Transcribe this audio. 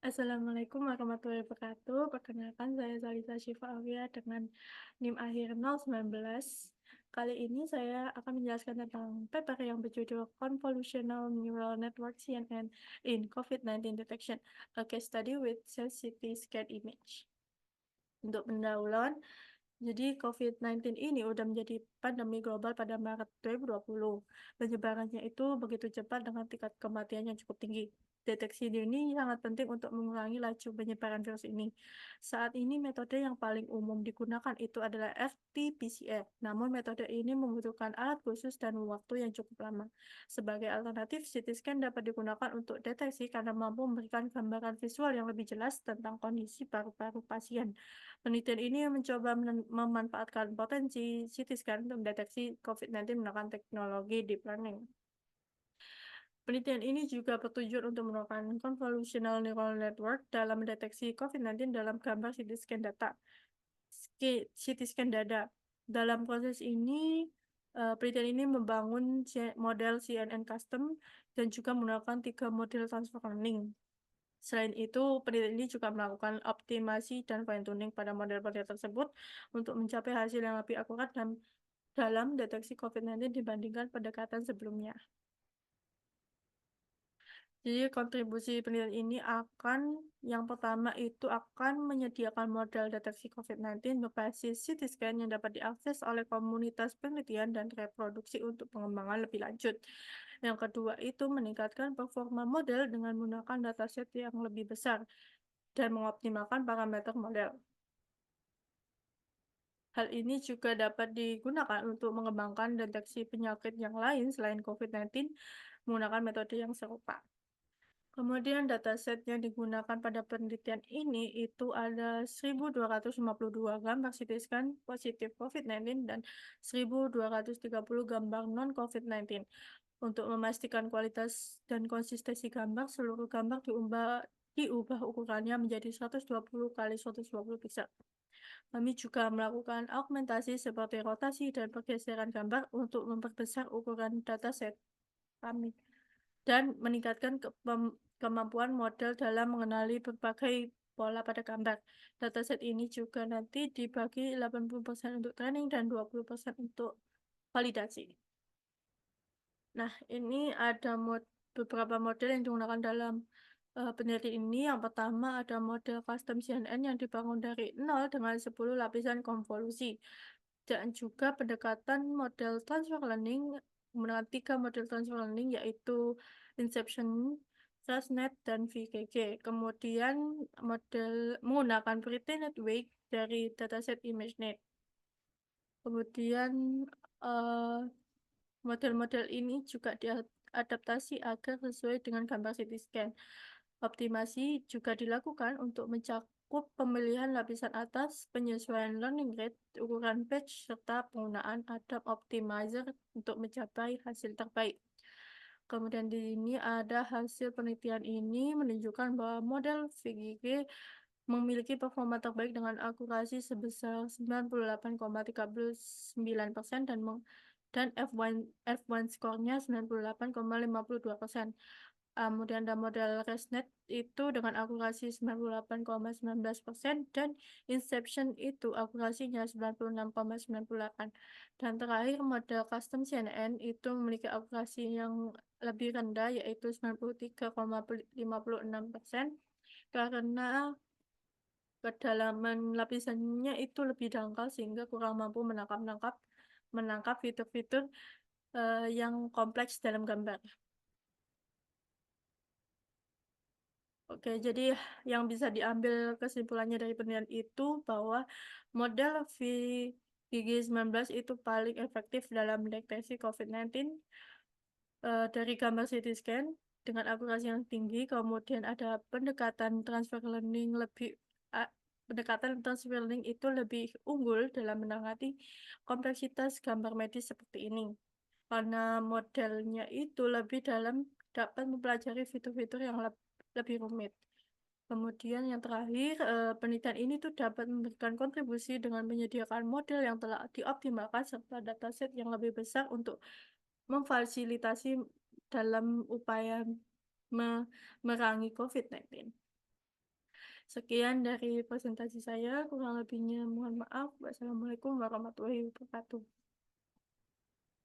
Assalamualaikum warahmatullahi wabarakatuh. Perkenalkan saya Zalisa Syifa Aulia dengan NIM akhir 019. Kali ini saya akan menjelaskan tentang paper yang berjudul Convolutional Neural Network CNN in COVID-19 Detection, a case study with sensitivity scan image. Untuk pendahuluan, jadi COVID-19 ini udah menjadi pandemi global pada Maret 2020. Penyebarannya itu begitu cepat dengan tingkat kematian yang cukup tinggi. Deteksi dini sangat penting untuk mengurangi laju penyebaran virus ini. Saat ini metode yang paling umum digunakan itu adalah RT-PCR. Namun metode ini membutuhkan alat khusus dan waktu yang cukup lama. Sebagai alternatif, CT scan dapat digunakan untuk deteksi karena mampu memberikan gambaran visual yang lebih jelas tentang kondisi paru-paru pasien. Penelitian ini mencoba memanfaatkan potensi CT scan untuk mendeteksi COVID-19 menggunakan teknologi deep learning. Penelitian ini juga bertujuan untuk menggunakan convolutional neural network dalam mendeteksi COVID-19 dalam gambar CT scan data, CT scan dada. Dalam proses ini, penelitian ini membangun model CNN custom dan juga menggunakan 3 model transfer learning. Selain itu, penelitian ini juga melakukan optimasi dan fine-tuning pada model-model tersebut untuk mencapai hasil yang lebih akurat dan dalam deteksi COVID-19 dibandingkan pendekatan sebelumnya. Jadi kontribusi penelitian ini yang pertama itu akan menyediakan model deteksi COVID-19 berbasis CT scan yang dapat diakses oleh komunitas penelitian dan reproduksi untuk pengembangan lebih lanjut. Yang kedua itu meningkatkan performa model dengan menggunakan dataset yang lebih besar dan mengoptimalkan parameter model. Hal ini juga dapat digunakan untuk mengembangkan deteksi penyakit yang lain selain COVID-19 menggunakan metode yang serupa. Kemudian dataset yang digunakan pada penelitian ini itu ada 1.252 gambar CT scan positif COVID-19 dan 1.230 gambar non-COVID-19. Untuk memastikan kualitas dan konsistensi gambar, seluruh gambar diubah ukurannya menjadi 120 kali 120 piksel. Kami juga melakukan augmentasi seperti rotasi dan pergeseran gambar untuk memperbesar ukuran dataset kami dan meningkatkan kemampuan model dalam mengenali berbagai pola pada gambar. Dataset ini juga nanti dibagi 80% untuk training dan 20% untuk validasi. Nah, ini ada beberapa model yang digunakan dalam penelitian ini. Yang pertama ada model custom CNN yang dibangun dari 0 dengan 10 lapisan konvolusi. Dan juga pendekatan model transfer learning menggunakan 3 model transfer learning yaitu Inception, FastNet, dan VKG. Kemudian model menggunakan pre-trained weight dari dataset ImageNet. Kemudian eh, model-model ini juga diadaptasi agar sesuai dengan gambar CT scan. Optimasi juga dilakukan untuk mencakup pemilihan lapisan atas, penyesuaian learning rate, ukuran batch, serta penggunaan Adapt Optimizer untuk mencapai hasil terbaik. Kemudian di sini ada hasil penelitian ini menunjukkan bahwa model VGG memiliki performa terbaik dengan akurasi sebesar 98,39% dan F1 skornya 98,52%. Kemudian ada model ResNet itu dengan akurasi 98,19% dan Inception itu akurasinya 96,98. Dan terakhir model custom CNN itu memiliki akurasi yang lebih rendah yaitu 93,56% karena kedalaman lapisannya itu lebih dangkal sehingga kurang mampu menangkap fitur-fitur yang kompleks dalam gambar. Oke, jadi yang bisa diambil kesimpulannya dari penelitian itu bahwa model VGG-19 itu paling efektif dalam mendeteksi COVID-19 dari gambar CT scan dengan akurasi yang tinggi. Kemudian ada pendekatan transfer learning itu lebih unggul dalam menangani kompleksitas gambar medis seperti ini. Karena modelnya itu lebih dalam dapat mempelajari fitur-fitur yang lebih rumit. Kemudian yang terakhir, penelitian ini tuh dapat memberikan kontribusi dengan menyediakan model yang telah dioptimalkan serta dataset yang lebih besar untuk memfasilitasi dalam upaya memerangi COVID-19. Sekian dari presentasi saya, kurang lebihnya mohon maaf. Wassalamualaikum warahmatullahi wabarakatuh.